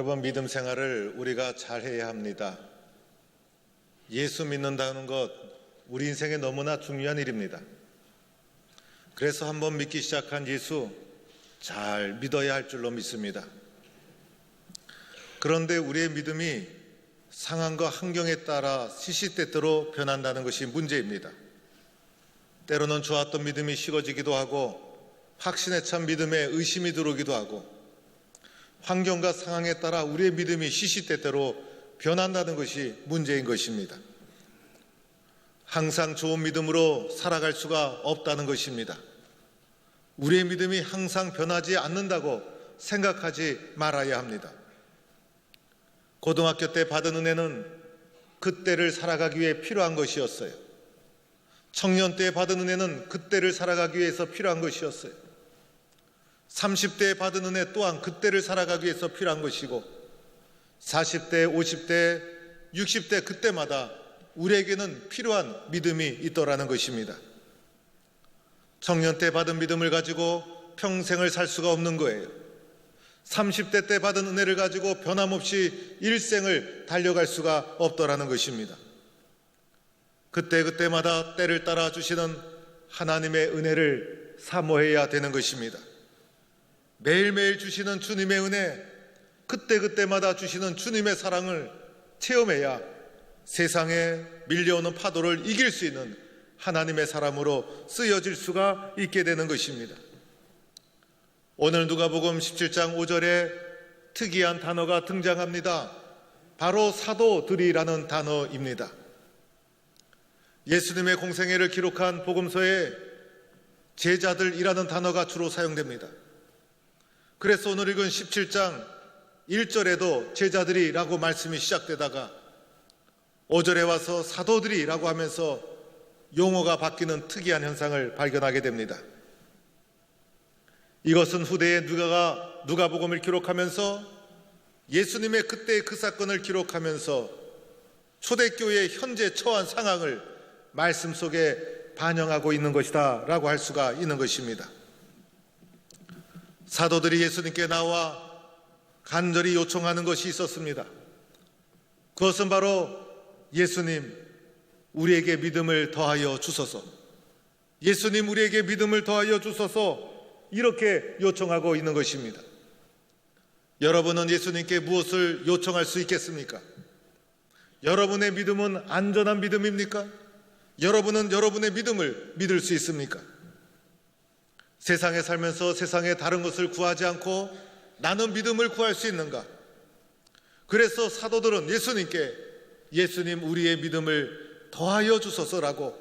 여러분, 믿음 생활을 우리가 잘해야 합니다. 예수 믿는다는 것, 우리 인생에 너무나 중요한 일입니다. 그래서 한번 믿기 시작한 예수 잘 믿어야 할 줄로 믿습니다. 그런데 우리의 믿음이 상황과 환경에 따라 시시때때로 변한다는 것이 문제입니다. 때로는 좋았던 믿음이 식어지기도 하고 확신에 찬 믿음에 의심이 들어오기도 하고 환경과 상황에 따라 우리의 믿음이 시시때때로 변한다는 것이 문제인 것입니다. 항상 좋은 믿음으로 살아갈 수가 없다는 것입니다. 우리의 믿음이 항상 변하지 않는다고 생각하지 말아야 합니다. 고등학교 때 받은 은혜는 그때를 살아가기 위해 필요한 것이었어요. 청년 때 받은 은혜는 그때를 살아가기 위해서 필요한 것이었어요. 30대에 받은 은혜 또한 그때를 살아가기 위해서 필요한 것이고 40대, 50대, 60대 그때마다 우리에게는 필요한 믿음이 있더라는 것입니다. 청년 때 받은 믿음을 가지고 평생을 살 수가 없는 거예요. 30대 때 받은 은혜를 가지고 변함없이 일생을 달려갈 수가 없더라는 것입니다. 그때마다 때를 따라 주시는 하나님의 은혜를 사모해야 되는 것입니다. 매일매일 주시는 주님의 은혜, 그때마다 주시는 주님의 사랑을 체험해야 세상에 밀려오는 파도를 이길 수 있는 하나님의 사람으로 쓰여질 수가 있게 되는 것입니다. 오늘 누가복음 17장 5절에 특이한 단어가 등장합니다. 바로 사도들이라는 단어입니다. 예수님의 공생애를 기록한 복음서에 제자들이라는 단어가 주로 사용됩니다. 그래서 오늘 읽은 17장 1절에도 제자들이라고 말씀이 시작되다가 5절에 와서 사도들이라고 하면서 용어가 바뀌는 특이한 현상을 발견하게 됩니다. 이것은 후대에 누가복음을 기록하면서 예수님의 그때의 그 사건을 기록하면서 초대교회의 현재 처한 상황을 말씀 속에 반영하고 있는 것이다 라고 할 수가 있는 것입니다. 사도들이 예수님께 나와 간절히 요청하는 것이 있었습니다. 그것은 바로 예수님, 우리에게 믿음을 더하여 주소서. 예수님, 우리에게 믿음을 더하여 주소서. 이렇게 요청하고 있는 것입니다. 여러분은 예수님께 무엇을 요청할 수 있겠습니까? 여러분의 믿음은 안전한 믿음입니까? 여러분은 여러분의 믿음을 믿을 수 있습니까? 세상에 살면서 세상에 다른 것을 구하지 않고 나는 믿음을 구할 수 있는가? 그래서 사도들은 예수님께 예수님, 우리의 믿음을 더하여 주소서라고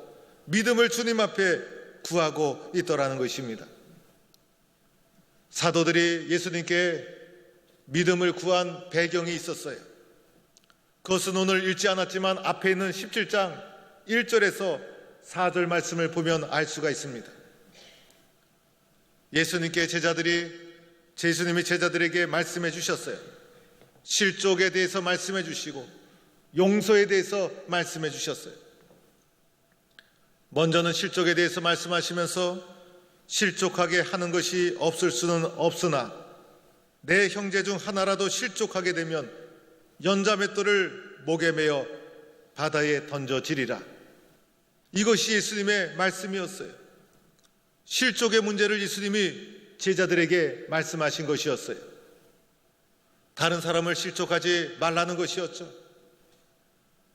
믿음을 주님 앞에 구하고 있더라는 것입니다. 사도들이 예수님께 믿음을 구한 배경이 있었어요. 그것은 오늘 읽지 않았지만 앞에 있는 17장 1절에서 4절 말씀을 보면 알 수가 있습니다. 예수님이 제자들에게 말씀해 주셨어요. 실족에 대해서 말씀해 주시고 용서에 대해서 말씀해 주셨어요. 먼저는 실족에 대해서 말씀하시면서 실족하게 하는 것이 없을 수는 없으나 내 형제 중 하나라도 실족하게 되면 연자맷돌을 목에 매어 바다에 던져지리라. 이것이 예수님의 말씀이었어요. 실족의 문제를 예수님이 제자들에게 말씀하신 것이었어요. 다른 사람을 실족하지 말라는 것이었죠.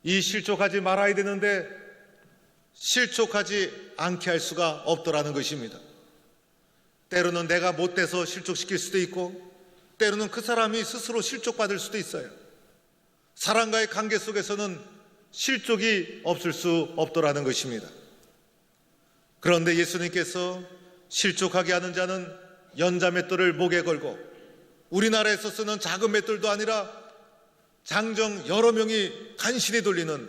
이 실족하지 말아야 되는데 실족하지 않게 할 수가 없더라는 것입니다. 때로는 내가 못돼서 실족시킬 수도 있고 때로는 그 사람이 스스로 실족받을 수도 있어요. 사람과의 관계 속에서는 실족이 없을 수 없더라는 것입니다. 그런데 예수님께서 실족하게 하는 자는 연자맷돌을 목에 걸고 우리나라에서 쓰는 작은 맷돌도 아니라 장정 여러 명이 간신히 돌리는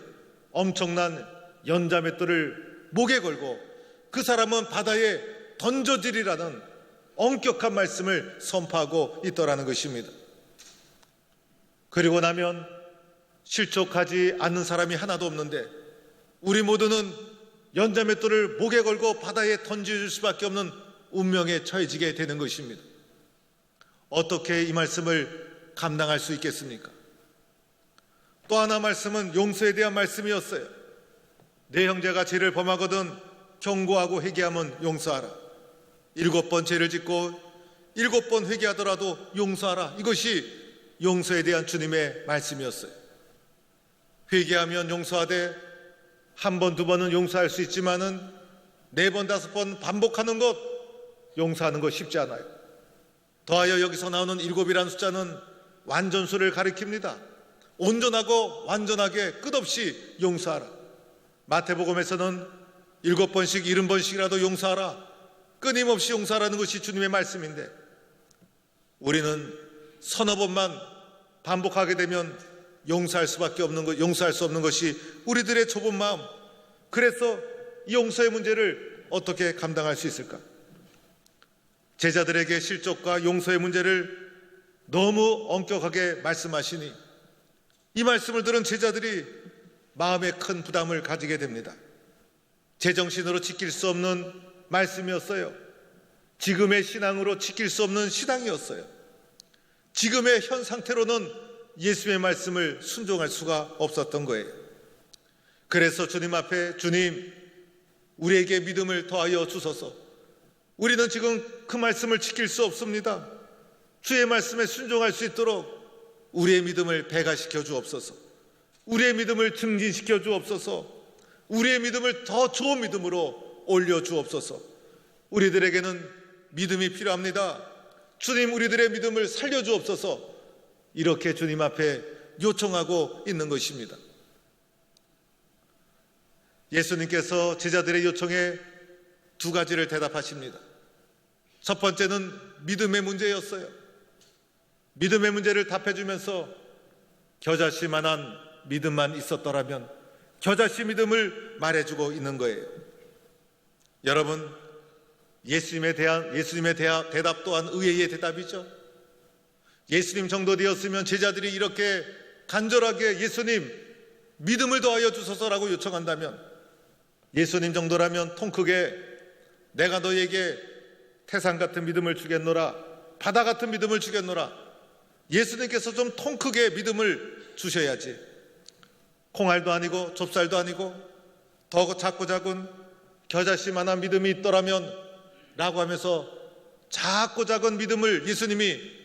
엄청난 연자맷돌을 목에 걸고 그 사람은 바다에 던져지리라는 엄격한 말씀을 선포하고 있더라는 것입니다. 그리고 나면 실족하지 않는 사람이 하나도 없는데 우리 모두는 연자맷돌을 목에 걸고 바다에 던져줄 수밖에 없는 운명에 처해지게 되는 것입니다. 어떻게 이 말씀을 감당할 수 있겠습니까? 또 하나 말씀은 용서에 대한 말씀이었어요. 내 형제가 죄를 범하거든 경고하고 회개하면 용서하라. 7번 죄를 짓고 7번 회개하더라도 용서하라. 이것이 용서에 대한 주님의 말씀이었어요. 회개하면 용서하되 한 번, 두 번은 용서할 수 있지만은 4번, 5번 반복하는 것, 용서하는 것 쉽지 않아요. 더하여 여기서 나오는 7이라는 숫자는 완전수를 가리킵니다. 온전하고 완전하게 끝없이 용서하라. 마태복음에서는 7번씩 70번씩이라도 용서하라. 끊임없이 용서하라는 것이 주님의 말씀인데, 우리는 서너 번만 반복하게 되면 용서할 수 없는 것이 우리들의 좁은 마음. 그래서 이 용서의 문제를 어떻게 감당할 수 있을까? 제자들에게 실족과 용서의 문제를 너무 엄격하게 말씀하시니 이 말씀을 들은 제자들이 마음에 큰 부담을 가지게 됩니다. 제정신으로 지킬 수 없는 말씀이었어요. 지금의 신앙으로 지킬 수 없는 신앙이었어요. 지금의 현 상태로는 예수의 말씀을 순종할 수가 없었던 거예요. 그래서 주님 앞에, 주님, 우리에게 믿음을 더하여 주소서. 우리는 지금 그 말씀을 지킬 수 없습니다. 주의 말씀에 순종할 수 있도록 우리의 믿음을 배가시켜 주옵소서. 우리의 믿음을 증진시켜 주옵소서. 우리의 믿음을 더 좋은 믿음으로 올려 주옵소서. 우리들에게는 믿음이 필요합니다. 주님, 우리들의 믿음을 살려 주옵소서. 이렇게 주님 앞에 요청하고 있는 것입니다. 예수님께서 제자들의 요청에 2가지를 대답하십니다. 첫 번째는 믿음의 문제였어요. 믿음의 문제를 답해주면서 겨자씨만한 믿음만 있었더라면 겨자씨 믿음을 말해주고 있는 거예요. 여러분, 예수님의 대답 또한 의외의 대답이죠. 예수님 정도 되었으면 제자들이 이렇게 간절하게 예수님 믿음을 더하여 주소서라고 요청한다면, 예수님 정도라면 통 크게 내가 너에게 태산 같은 믿음을 주겠노라, 바다 같은 믿음을 주겠노라. 예수님께서 좀 통 크게 믿음을 주셔야지. 콩알도 아니고 좁쌀도 아니고 더 작고 작은 겨자씨만한 믿음이 있더라면 라고 하면서 작고 작은 믿음을 예수님이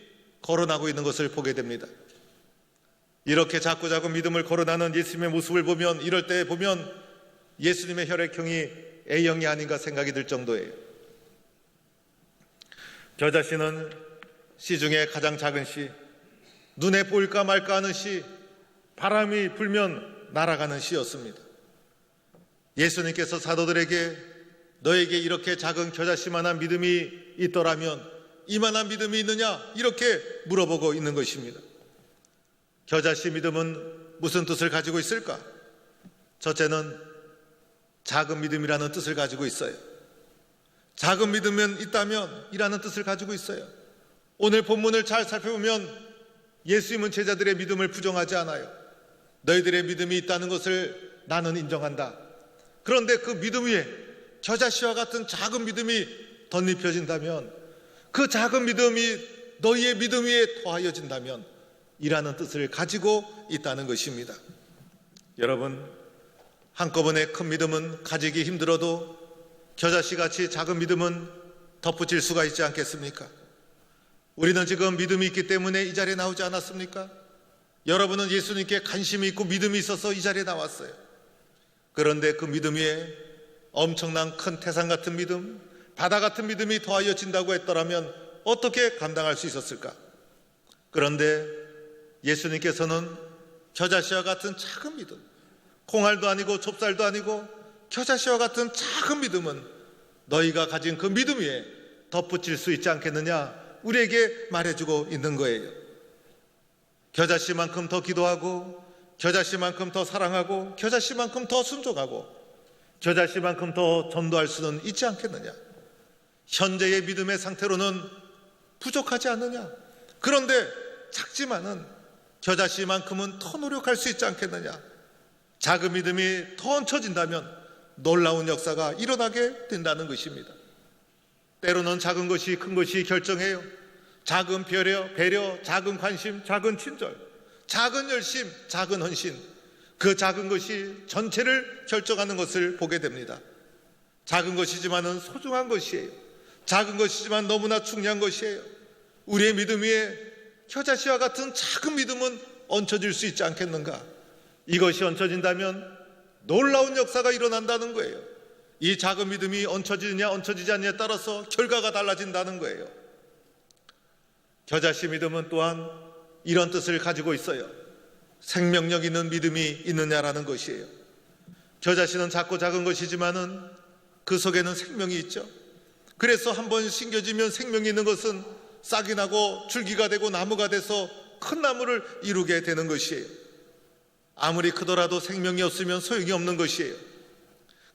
거론하고 있는 것을 보게 됩니다. 이렇게 작고 작은 믿음을 거론하는 예수님의 모습을 보면, 이럴 때 보면 예수님의 혈액형이 A형이 아닌가 생각이 들 정도예요. 겨자씨는 씨 중에 가장 작은 씨, 눈에 보일까 말까 하는 씨, 바람이 불면 날아가는 씨였습니다. 예수님께서 사도들에게 너에게 이렇게 작은 겨자씨만한 믿음이 있더라면 이만한 믿음이 있느냐? 이렇게 물어보고 있는 것입니다. 겨자씨 믿음은 무슨 뜻을 가지고 있을까? 첫째는 작은 믿음이라는 뜻을 가지고 있어요. 작은 믿음은 있다면 이라는 뜻을 가지고 있어요. 오늘 본문을 잘 살펴보면 예수님은 제자들의 믿음을 부정하지 않아요. 너희들의 믿음이 있다는 것을 나는 인정한다. 그런데 그 믿음 위에 겨자씨와 같은 작은 믿음이 덧입혀진다면, 그 작은 믿음이 너희의 믿음 위에 더하여진다면 이라는 뜻을 가지고 있다는 것입니다. 여러분, 한꺼번에 큰 믿음은 가지기 힘들어도 겨자씨같이 작은 믿음은 덧붙일 수가 있지 않겠습니까? 우리는 지금 믿음이 있기 때문에 이 자리에 나오지 않았습니까? 여러분은 예수님께 관심이 있고 믿음이 있어서 이 자리에 나왔어요. 그런데 그 믿음 위에 엄청난 큰 태산 같은 믿음, 바다 같은 믿음이 더하여진다고 했더라면 어떻게 감당할 수 있었을까? 그런데 예수님께서는 겨자씨와 같은 작은 믿음, 콩알도 아니고 좁쌀도 아니고 겨자씨와 같은 작은 믿음은 너희가 가진 그 믿음 위에 덧붙일 수 있지 않겠느냐, 우리에게 말해주고 있는 거예요. 겨자씨만큼 더 기도하고, 겨자씨만큼 더 사랑하고, 겨자씨만큼 더 순종하고, 겨자씨만큼 더 전도할 수는 있지 않겠느냐. 현재의 믿음의 상태로는 부족하지 않느냐. 그런데 작지만은 겨자씨만큼은 더 노력할 수 있지 않겠느냐. 작은 믿음이 더 얹혀진다면 놀라운 역사가 일어나게 된다는 것입니다. 때로는 작은 것이 큰 것이 결정해요. 작은 배려, 작은 관심, 작은 친절, 작은 열심, 작은 헌신, 그 작은 것이 전체를 결정하는 것을 보게 됩니다. 작은 것이지만은 소중한 것이에요. 작은 것이지만 너무나 중요한 것이에요. 우리의 믿음 위에 겨자씨와 같은 작은 믿음은 얹혀질 수 있지 않겠는가? 이것이 얹혀진다면 놀라운 역사가 일어난다는 거예요. 이 작은 믿음이 얹혀지느냐 얹혀지지 않느냐에 따라서 결과가 달라진다는 거예요. 겨자씨 믿음은 또한 이런 뜻을 가지고 있어요. 생명력 있는 믿음이 있느냐라는 것이에요. 겨자씨는 작고 작은 것이지만은 그 속에는 생명이 있죠. 그래서 한번 심겨지면 생명이 있는 것은 싹이 나고 줄기가 되고 나무가 돼서 큰 나무를 이루게 되는 것이에요. 아무리 크더라도 생명이 없으면 소용이 없는 것이에요.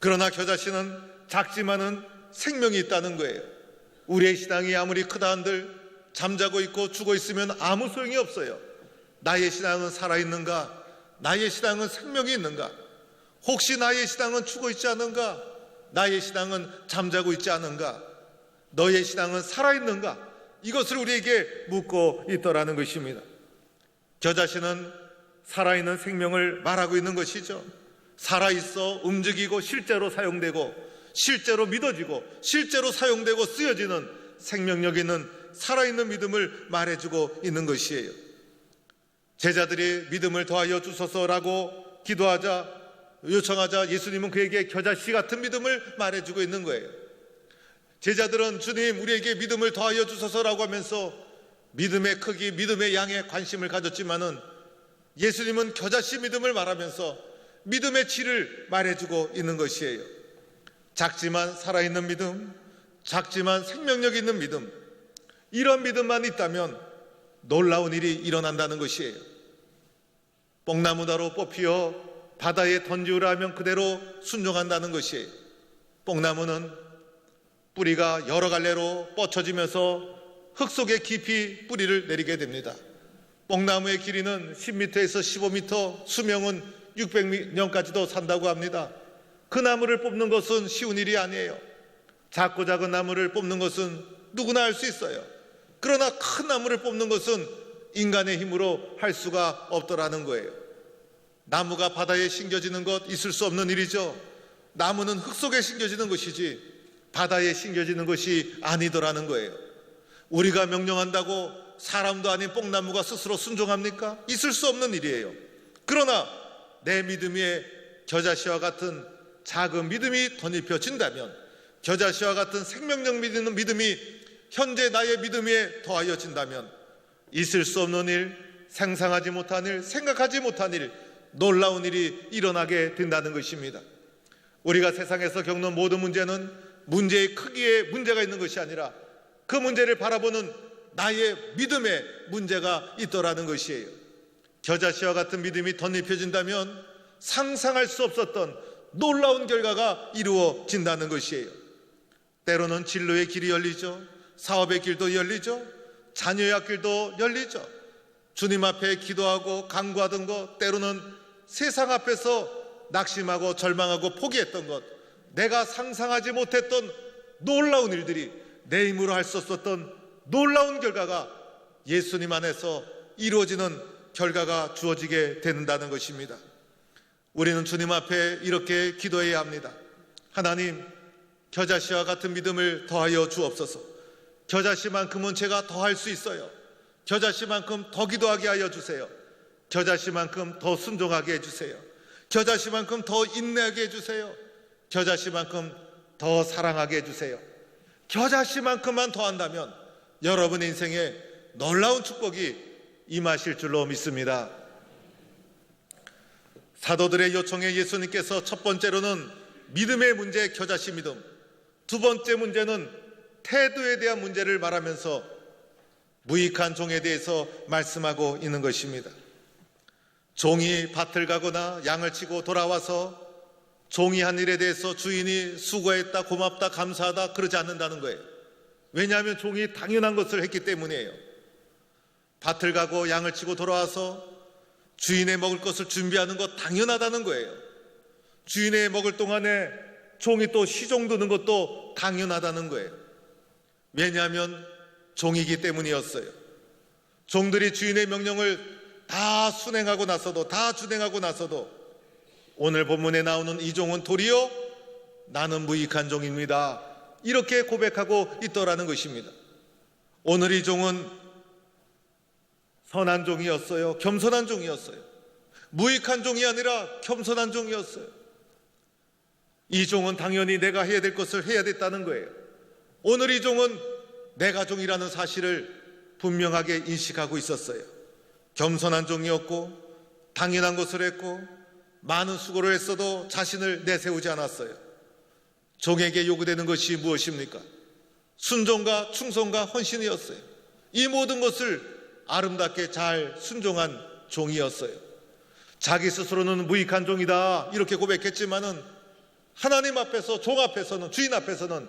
그러나 겨자씨는 작지만은 생명이 있다는 거예요. 우리의 신앙이 아무리 크다 한들 잠자고 있고 죽어 있으면 아무 소용이 없어요. 나의 신앙은 살아있는가? 나의 신앙은 생명이 있는가? 혹시 나의 신앙은 죽어 있지 않은가? 나의 신앙은 잠자고 있지 않은가? 너의 신앙은 살아있는가? 이것을 우리에게 묻고 있더라는 것입니다. 겨자씨는 살아있는 생명을 말하고 있는 것이죠. 살아있어 움직이고 실제로 사용되고 실제로 믿어지고 실제로 사용되고 쓰여지는 생명력 있는 살아있는 믿음을 말해주고 있는 것이에요. 제자들이 믿음을 더하여 주소서라고 기도하자 요청하자 예수님은 그에게 겨자씨 같은 믿음을 말해주고 있는 거예요. 제자들은 주님 우리에게 믿음을 더하여 주소서라고 하면서 믿음의 크기, 믿음의 양에 관심을 가졌지만은 예수님은 겨자씨 믿음을 말하면서 믿음의 질을 말해주고 있는 것이에요. 작지만 살아있는 믿음, 작지만 생명력 있는 믿음, 이런 믿음만 있다면 놀라운 일이 일어난다는 것이에요. 뽕나무다로 뽑히어 바다에 던지우라 하면 그대로 순종한다는 것이에요. 뽕나무는 뿌리가 여러 갈래로 뻗쳐지면서 흙 속에 깊이 뿌리를 내리게 됩니다. 뽕나무의 길이는 10m에서 15m, 수명은 600년까지도 산다고 합니다. 그 나무를 뽑는 것은 쉬운 일이 아니에요. 작고 작은 나무를 뽑는 것은 누구나 할 수 있어요. 그러나 큰 나무를 뽑는 것은 인간의 힘으로 할 수가 없더라는 거예요. 나무가 바다에 심겨지는 것 있을 수 없는 일이죠. 나무는 흙 속에 심겨지는 것이지 바다에 심겨지는 것이 아니더라는 거예요. 우리가 명령한다고 사람도 아닌 뽕나무가 스스로 순종합니까? 있을 수 없는 일이에요. 그러나 내 믿음 위에 겨자씨와 같은 작은 믿음이 덧입혀진다면, 겨자씨와 같은 생명력 믿는 믿음이 현재 나의 믿음 위에 더하여진다면 있을 수 없는 일, 상상하지 못한 일, 생각하지 못한 일, 놀라운 일이 일어나게 된다는 것입니다. 우리가 세상에서 겪는 모든 문제는 문제의 크기에 문제가 있는 것이 아니라 그 문제를 바라보는 나의 믿음에 문제가 있더라는 것이에요. 겨자씨와 같은 믿음이 덧입혀진다면 상상할 수 없었던 놀라운 결과가 이루어진다는 것이에요. 때로는 진로의 길이 열리죠. 사업의 길도 열리죠. 자녀의 앞길도 열리죠. 주님 앞에 기도하고 간구하던 것, 때로는 세상 앞에서 낙심하고 절망하고 포기했던 것, 내가 상상하지 못했던 놀라운 일들이 내 힘으로 할 수 없었던 놀라운 결과가 예수님 안에서 이루어지는 결과가 주어지게 된다는 것입니다. 우리는 주님 앞에 이렇게 기도해야 합니다. 하나님, 겨자씨와 같은 믿음을 더하여 주옵소서. 겨자씨만큼은 제가 더 할 수 있어요. 겨자씨만큼 더 기도하게 하여 주세요. 겨자씨만큼 더 순종하게 해주세요. 겨자씨만큼 더 인내하게 해주세요. 겨자씨만큼 더 사랑하게 해주세요. 겨자씨만큼만 더 한다면 여러분 인생에 놀라운 축복이 임하실 줄로 믿습니다. 사도들의 요청에 예수님께서 첫 번째로는 믿음의 문제, 겨자씨 믿음, 두 번째 문제는 태도에 대한 문제를 말하면서 무익한 종에 대해서 말씀하고 있는 것입니다. 종이 밭을 가거나 양을 치고 돌아와서 종이 한 일에 대해서 주인이 수고했다, 고맙다, 감사하다 그러지 않는다는 거예요. 왜냐하면 종이 당연한 것을 했기 때문이에요. 밭을 가고 양을 치고 돌아와서 주인의 먹을 것을 준비하는 것 당연하다는 거예요. 주인의 먹을 동안에 종이 또 시종 드는 것도 당연하다는 거예요. 왜냐하면 종이기 때문이었어요. 종들이 주인의 명령을 다 순행하고 나서도, 다 준행하고 나서도 오늘 본문에 나오는 이 종은 도리어 나는 무익한 종입니다, 이렇게 고백하고 있더라는 것입니다. 오늘 이 종은 선한 종이었어요. 겸손한 종이었어요. 무익한 종이 아니라 겸손한 종이었어요. 이 종은 당연히 내가 해야 될 것을 해야 됐다는 거예요. 오늘 이 종은 내가 종이라는 사실을 분명하게 인식하고 있었어요. 겸손한 종이었고 당연한 것을 했고 많은 수고를 했어도 자신을 내세우지 않았어요. 종에게 요구되는 것이 무엇입니까? 순종과 충성과 헌신이었어요. 이 모든 것을 아름답게 잘 순종한 종이었어요. 자기 스스로는 무익한 종이다 이렇게 고백했지만은 하나님 앞에서, 종 앞에서는, 주인 앞에서는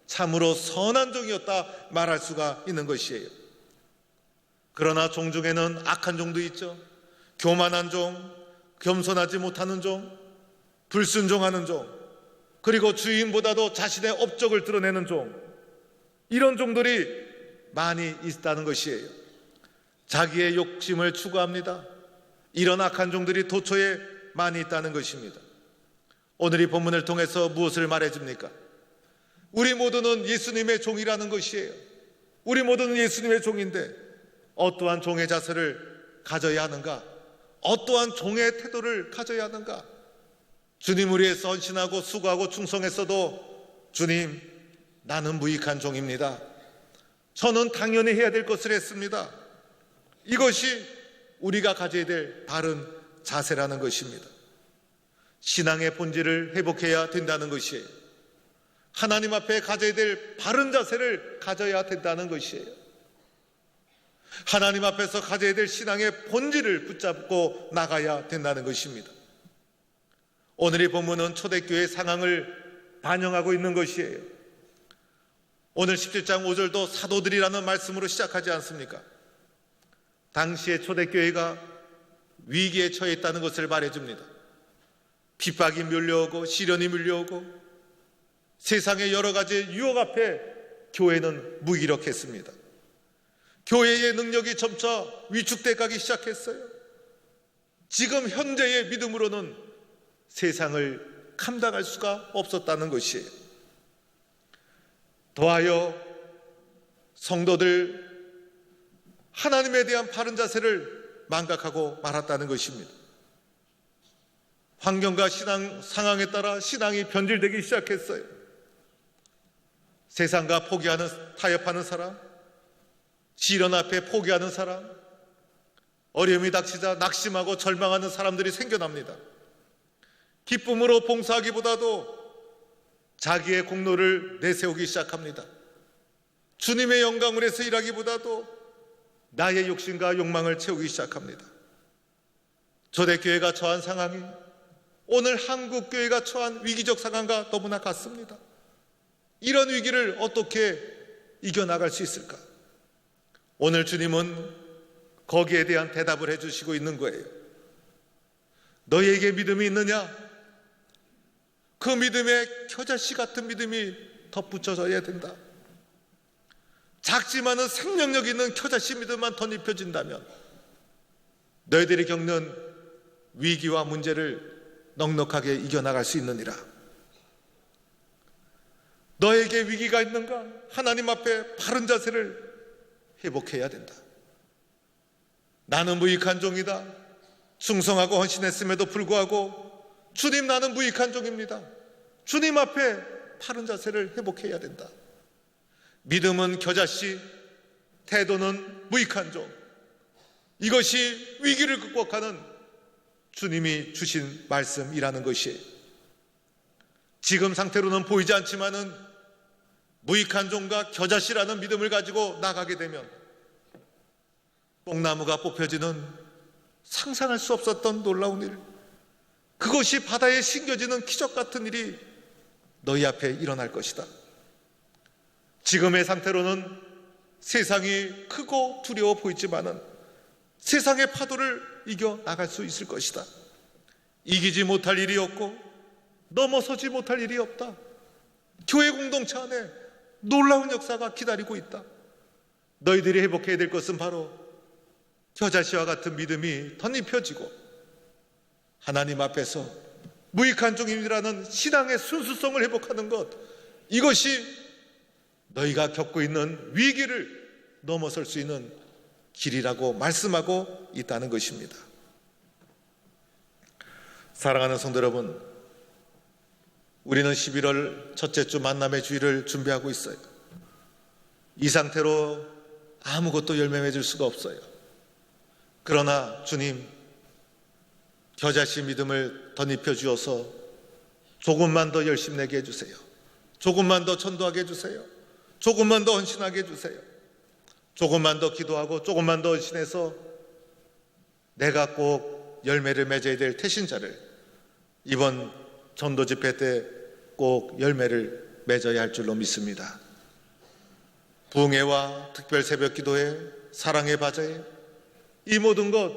참으로 선한 종이었다 말할 수가 있는 것이에요. 그러나 종 중에는 악한 종도 있죠. 교만한 종, 겸손하지 못하는 종, 불순종하는 종, 그리고 주인보다도 자신의 업적을 드러내는 종, 이런 종들이 많이 있다는 것이에요. 자기의 욕심을 추구합니다. 이런 악한 종들이 도처에 많이 있다는 것입니다. 오늘 이 본문을 통해서 무엇을 말해줍니까? 우리 모두는 예수님의 종이라는 것이에요. 우리 모두는 예수님의 종인데 어떠한 종의 자세를 가져야 하는가? 어떠한 종의 태도를 가져야 하는가? 주님을 위해서 헌신하고 수고하고 충성했어도 주님, 나는 무익한 종입니다. 저는 당연히 해야 될 것을 했습니다. 이것이 우리가 가져야 될 바른 자세라는 것입니다. 신앙의 본질을 회복해야 된다는 것이에요. 하나님 앞에 가져야 될 바른 자세를 가져야 된다는 것이에요. 하나님 앞에서 가져야 될 신앙의 본질을 붙잡고 나가야 된다는 것입니다. 오늘의 본문은 초대교회의 상황을 반영하고 있는 것이에요. 오늘 17장 5절도 사도들이라는 말씀으로 시작하지 않습니까? 당시의 초대교회가 위기에 처해 있다는 것을 말해줍니다. 핍박이 밀려오고 시련이 밀려오고 세상의 여러 가지 유혹 앞에 교회는 무기력했습니다. 교회의 능력이 점차 위축돼 가기 시작했어요. 지금 현재의 믿음으로는 세상을 감당할 수가 없었다는 것이에요. 더하여 성도들 하나님에 대한 바른 자세를 망각하고 말았다는 것입니다. 환경과 신앙 상황에 따라 신앙이 변질되기 시작했어요. 세상과 포기하는, 타협하는 사람, 시련 앞에 포기하는 사람, 어려움이 닥치자 낙심하고 절망하는 사람들이 생겨납니다. 기쁨으로 봉사하기보다도 자기의 공로를 내세우기 시작합니다. 주님의 영광을 위해서 일하기보다도 나의 욕심과 욕망을 채우기 시작합니다. 초대교회가 처한 상황이 오늘 한국교회가 처한 위기적 상황과 너무나 같습니다. 이런 위기를 어떻게 이겨나갈 수 있을까? 오늘 주님은 거기에 대한 대답을 해주시고 있는 거예요. 너희에게 믿음이 있느냐? 그 믿음에 겨자씨 같은 믿음이 덧붙여져야 된다. 작지만은 생명력 있는 겨자씨 믿음만 덧입혀진다면 너희들이 겪는 위기와 문제를 넉넉하게 이겨나갈 수 있느니라. 너에게 위기가 있는가? 하나님 앞에 바른 자세를 회복해야 된다. 나는 무익한 종이다. 충성하고 헌신했음에도 불구하고 주님, 나는 무익한 종입니다. 주님 앞에 바른 자세를 회복해야 된다. 믿음은 겨자씨, 태도는 무익한 종. 이것이 위기를 극복하는 주님이 주신 말씀이라는 것이에요. 지금 상태로는 보이지 않지만은 무익한 종과 겨자씨라는 믿음을 가지고 나가게 되면 뽕나무가 뽑혀지는 상상할 수 없었던 놀라운 일, 그것이 바다에 심겨지는 기적 같은 일이 너희 앞에 일어날 것이다. 지금의 상태로는 세상이 크고 두려워 보이지만은 세상의 파도를 이겨 나갈 수 있을 것이다. 이기지 못할 일이 없고 넘어서지 못할 일이 없다. 교회 공동체 안에 놀라운 역사가 기다리고 있다. 너희들이 회복해야 될 것은 바로 겨자씨와 같은 믿음이 덧입혀지고 하나님 앞에서 무익한 종임이라는 신앙의 순수성을 회복하는 것, 이것이 너희가 겪고 있는 위기를 넘어설 수 있는 길이라고 말씀하고 있다는 것입니다. 사랑하는 성도 여러분, 우리는 11월 첫째 주 만남의 주일을 준비하고 있어요. 이 상태로 아무것도 열매 맺을 수가 없어요. 그러나 주님, 겨자씨 믿음을 덧입혀 주어서 조금만 더 열심내게 해주세요. 조금만 더 전도하게 해주세요. 조금만 더 헌신하게 해주세요. 조금만 더 기도하고 조금만 더 헌신해서 내가 꼭 열매를 맺어야 될 태신자를 이번 전도 집회 때 꼭 열매를 맺어야 할 줄로 믿습니다. 부흥회와 특별 새벽 기도회, 사랑의 바자회, 이 모든 것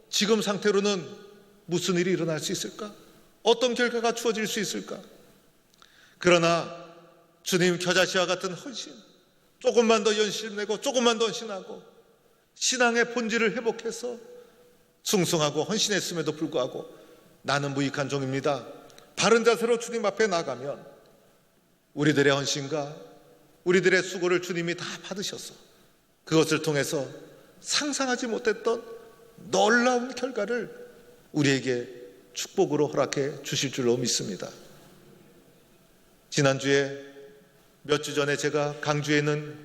지금 상태로는 무슨 일이 일어날 수 있을까? 어떤 결과가 주어질 수 있을까? 그러나 주님 겨자씨와 같은 헌신, 조금만 더 열심내고 조금만 더 헌신하고 신앙의 본질을 회복해서 충성하고 헌신했음에도 불구하고 나는 무익한 종입니다. 바른 자세로 주님 앞에 나가면 우리들의 헌신과 우리들의 수고를 주님이 다 받으셔서 그것을 통해서 상상하지 못했던 놀라운 결과를 우리에게 축복으로 허락해 주실 줄로 믿습니다. 지난주에 몇 주 전에 제가 강주에 있는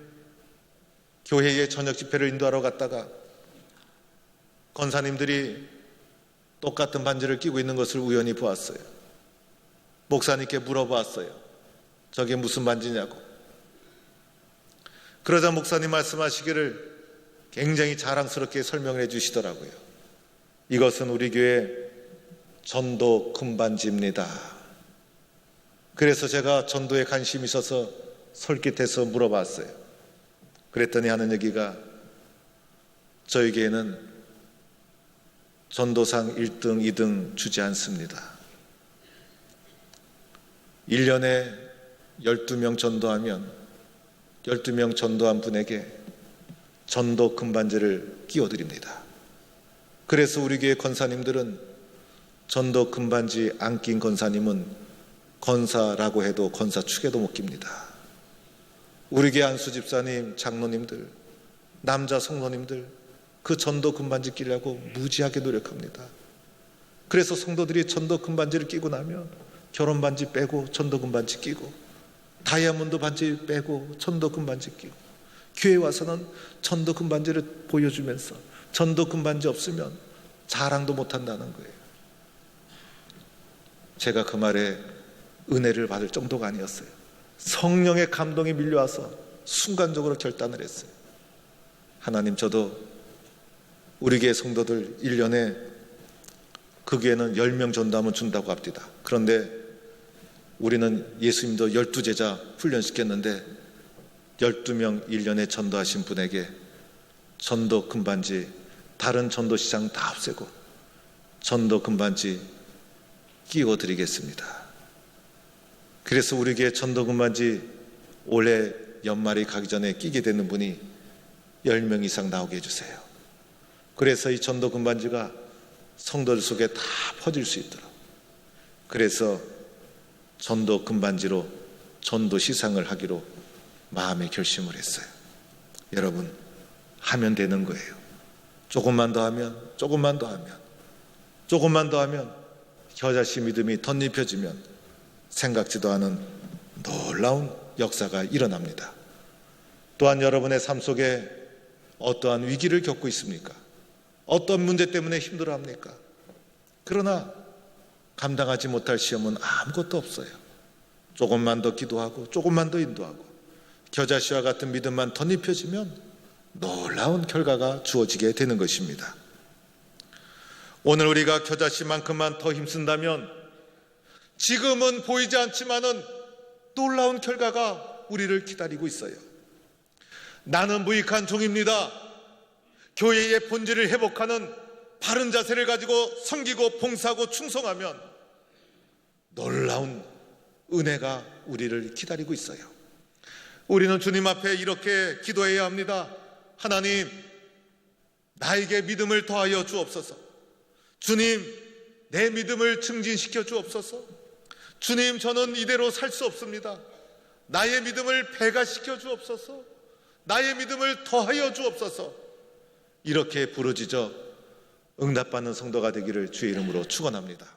교회의 저녁 집회를 인도하러 갔다가 권사님들이 똑같은 반지를 끼고 있는 것을 우연히 보았어요. 목사님께 물어봤어요. 저게 무슨 반지냐고. 그러자 목사님 말씀하시기를 굉장히 자랑스럽게 설명을 해 주시더라고요. 이것은 우리 교회 전도 금반지입니다. 그래서 제가 전도에 관심이 있어서 솔깃해서 물어봤어요. 그랬더니 하는 얘기가 저희 교회는 전도상 1등, 2등 주지 않습니다. 1년에 12명 전도하면 12명 전도한 분에게 전도 금반지를 끼워드립니다. 그래서 우리 교회 권사님들은 전도 금반지 안 낀 권사님은 권사라고 해도 권사 축에도 못 낍니다. 우리 교회 안수 집사님, 장로님들, 남자 성도님들 그 전도 금반지 끼려고 무지하게 노력합니다. 그래서 성도들이 전도 금반지를 끼고 나면 결혼 반지 빼고 전도 금반지 끼고 다이아몬드 반지 빼고 전도 금반지 끼고 교회 와서는 전도 금반지를 보여주면서 전도 금반지 없으면 자랑도 못한다는 거예요. 제가 그 말에 은혜를 받을 정도가 아니었어요. 성령의 감동이 밀려와서 순간적으로 결단을 했어요. 하나님, 저도 우리 교회 성도들 1년에 그 교회는 10명 전도하면 준다고 합니다. 그런데 우리는 예수님도 12제자 훈련시켰는데 12명 1년에 전도하신 분에게 전도 금반지, 다른 전도 시장 다 없애고 전도 금반지 끼워드리겠습니다. 그래서 우리 교회 전도 금반지 올해 연말이 가기 전에 끼게 되는 분이 10명 이상 나오게 해주세요. 그래서 이 전도 금반지가 성도들 속에 다 퍼질 수 있도록, 그래서 전도 금반지로 전도 시상을 하기로 마음의 결심을 했어요. 여러분, 하면 되는 거예요. 조금만 더 하면, 조금만 더 하면, 조금만 더 하면 겨자씨 믿음이 덧입혀지면 생각지도 않은 놀라운 역사가 일어납니다. 또한 여러분의 삶 속에 어떠한 위기를 겪고 있습니까? 어떤 문제 때문에 힘들어합니까? 그러나 감당하지 못할 시험은 아무것도 없어요. 조금만 더 기도하고 조금만 더 인도하고 겨자씨와 같은 믿음만 덧입혀지면 놀라운 결과가 주어지게 되는 것입니다. 오늘 우리가 겨자씨만큼만 더 힘쓴다면 지금은 보이지 않지만은 놀라운 결과가 우리를 기다리고 있어요. 나는 무익한 종입니다. 교회의 본질을 회복하는 바른 자세를 가지고 섬기고 봉사하고 충성하면 놀라운 은혜가 우리를 기다리고 있어요. 우리는 주님 앞에 이렇게 기도해야 합니다. 하나님, 나에게 믿음을 더하여 주옵소서. 주님, 내 믿음을 증진시켜 주옵소서. 주님, 저는 이대로 살 수 없습니다. 나의 믿음을 배가시켜 주옵소서. 나의 믿음을 더하여 주옵소서. 이렇게 부르짖어 응답받는 성도가 되기를 주의 이름으로 축원합니다.